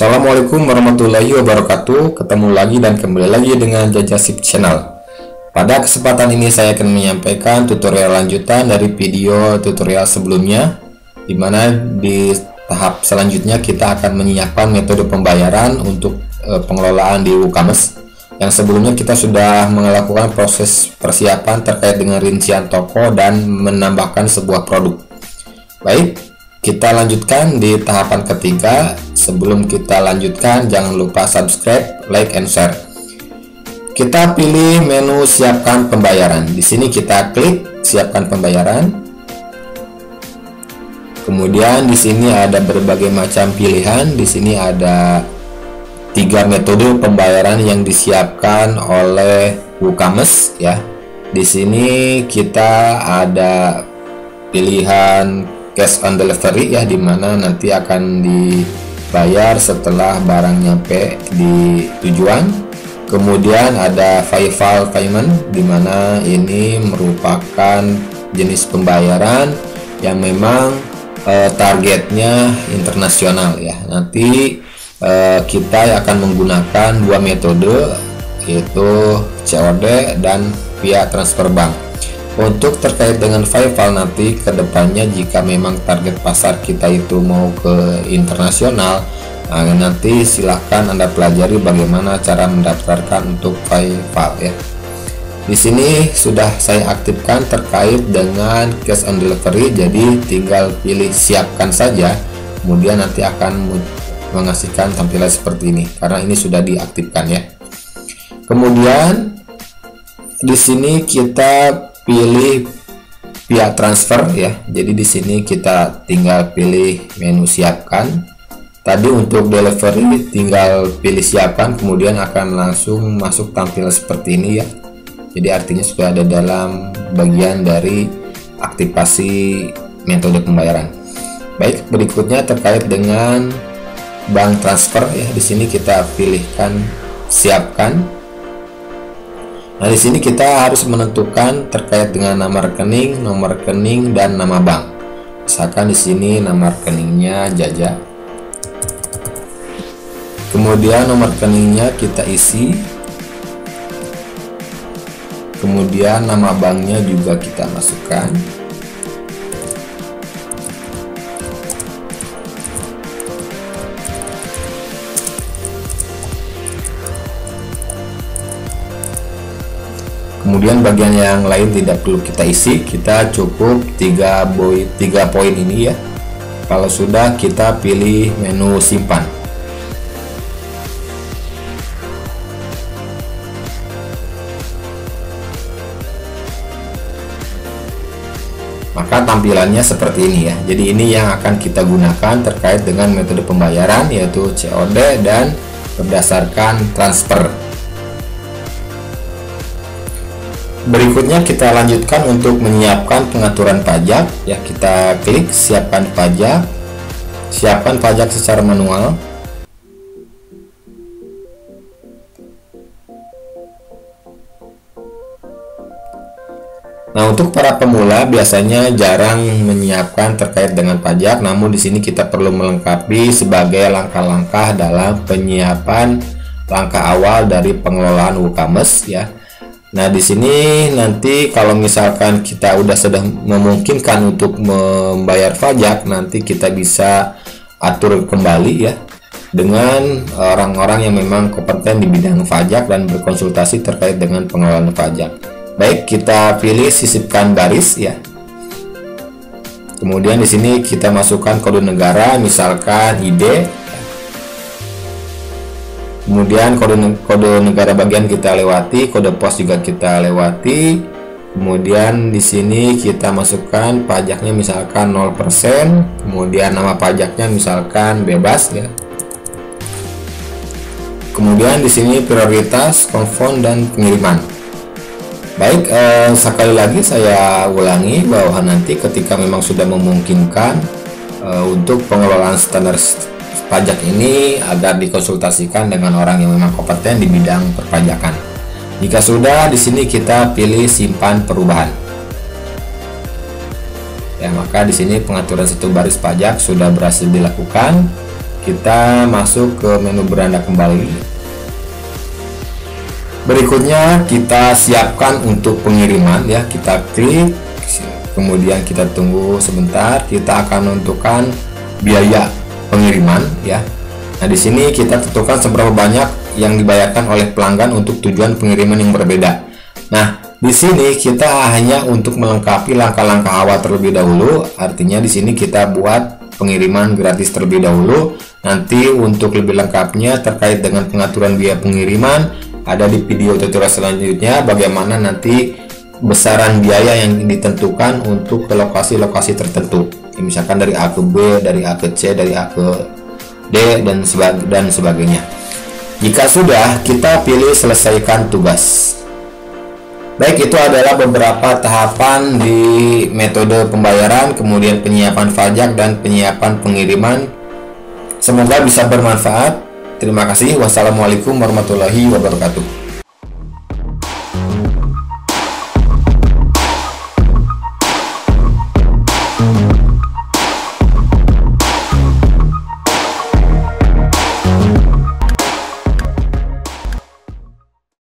Assalamualaikum warahmatullahi wabarakatuh. Ketemu lagi dan kembali lagi dengan Jajasip Channel. Pada kesempatan ini saya akan menyampaikan tutorial lanjutan dari video tutorial sebelumnya, dimana di tahap selanjutnya kita akan menyiapkan metode pembayaran untuk pengelolaan di Woocommerce. Yang sebelumnya kita sudah melakukan proses persiapan terkait dengan rincian toko dan menambahkan sebuah produk. Baik, kita lanjutkan di tahapan ketiga. Sebelum kita lanjutkan, jangan lupa subscribe, like, and share. Kita pilih menu siapkan pembayaran. Di sini kita klik siapkan pembayaran. Kemudian di sini ada berbagai macam pilihan. Di sini ada 3 metode pembayaran yang disiapkan oleh Woocommerce ya. Di sini kita ada pilihan cash on delivery ya, dimana nanti akan dibayar setelah barang nyampe di tujuan. Kemudian ada PayPal payment, dimana ini merupakan jenis pembayaran yang memang targetnya internasional ya. Nanti kita akan menggunakan 2 metode, yaitu COD dan via transfer bank. Untuk terkait dengan PayPal, nanti kedepannya jika memang target pasar kita itu mau ke internasional, nanti silahkan Anda pelajari bagaimana cara mendaftarkan untuk PayPal ya. Di sini sudah saya aktifkan terkait dengan cash on delivery, jadi tinggal pilih siapkan saja, kemudian nanti akan mengasihkan tampilan seperti ini karena ini sudah diaktifkan ya. Kemudian di sini kita pilih via transfer ya. Jadi di sini kita tinggal pilih menu siapkan. Tadi untuk delivery tinggal pilih siapkan, kemudian akan langsung masuk tampilan seperti ini ya. Jadi artinya sudah ada dalam bagian dari aktivasi metode pembayaran. Baik, berikutnya terkait dengan bank transfer ya. Di sini kita pilihkan siapkan. Nah, di sini kita harus menentukan terkait dengan nama rekening, nomor rekening, dan nama bank. Misalkan di sini nama rekeningnya Jaja. Kemudian nomor rekeningnya kita isi. Kemudian nama banknya juga kita masukkan. Kemudian bagian yang lain tidak perlu kita isi, kita cukup 3 poin ini ya. Kalau sudah, kita pilih menu simpan. Maka tampilannya seperti ini ya. Jadi ini yang akan kita gunakan terkait dengan metode pembayaran, yaitu COD dan berdasarkan transfer. Berikutnya kita lanjutkan untuk menyiapkan pengaturan pajak ya. Kita klik siapkan pajak, siapkan pajak secara manual. Nah, untuk para pemula biasanya jarang menyiapkan terkait dengan pajak, namun di sini kita perlu melengkapi sebagai langkah-langkah dalam penyiapan langkah awal dari pengelolaan Woocommerce ya. Nah, di sini nanti kalau misalkan kita sudah memungkinkan untuk membayar pajak, nanti kita bisa atur kembali ya dengan orang-orang yang memang kompeten di bidang pajak dan berkonsultasi terkait dengan pengelolaan pajak. Baik, kita pilih sisipkan baris ya. Kemudian di sini kita masukkan kode negara, misalkan ID. Kemudian kode negara bagian kita lewati, kode pos juga kita lewati. Kemudian di sini kita masukkan pajaknya misalkan 0%, kemudian nama pajaknya misalkan bebas ya. Kemudian di sini prioritas, konfirm, dan pengiriman. Baik, sekali lagi saya ulangi bahwa nanti ketika memang sudah memungkinkan untuk pengelolaan standar pajak ini agar dikonsultasikan dengan orang yang memang kompeten di bidang perpajakan. Jika sudah, di sini kita pilih simpan perubahan. Ya, maka di sini pengaturan satu baris pajak sudah berhasil dilakukan. Kita masuk ke menu beranda kembali. Berikutnya kita siapkan untuk pengiriman ya, kita klik, kemudian kita tunggu sebentar, kita akan menentukan biaya pengiriman ya. Nah, di sini kita tentukan seberapa banyak yang dibayarkan oleh pelanggan untuk tujuan pengiriman yang berbeda. Nah, di sini kita hanya untuk melengkapi langkah-langkah awal terlebih dahulu, artinya di sini kita buat pengiriman gratis terlebih dahulu. Nanti untuk lebih lengkapnya terkait dengan pengaturan biaya pengiriman ada di video tutorial selanjutnya, bagaimana nanti besaran biaya yang ditentukan untuk ke lokasi-lokasi tertentu, misalkan dari A ke B, dari A ke C, dari A ke D, dan sebagainya. Jika sudah, kita pilih selesaikan tugas. Baik, itu adalah beberapa tahapan di metode pembayaran, kemudian penyiapan pajak dan penyiapan pengiriman. Semoga bisa bermanfaat. Terima kasih. Wassalamualaikum warahmatullahi wabarakatuh.